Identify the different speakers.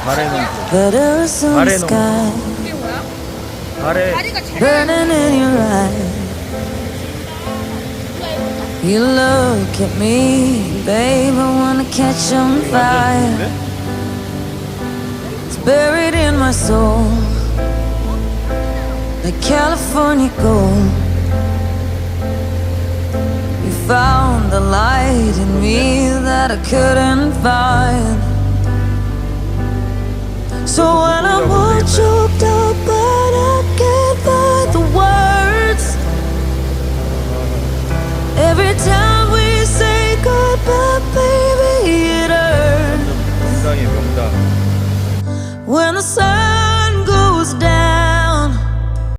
Speaker 1: 발에 농구.
Speaker 2: But it was on the
Speaker 1: 발에 농구.
Speaker 2: sky,
Speaker 3: 이게 뭐야?
Speaker 1: 발에
Speaker 3: 다리가 제일
Speaker 2: burning in your eyes. You look at me, babe, I wanna catch on fire. It's buried in my soul, like California gold. You found the light in me that I couldn't find. So when I'm all choked up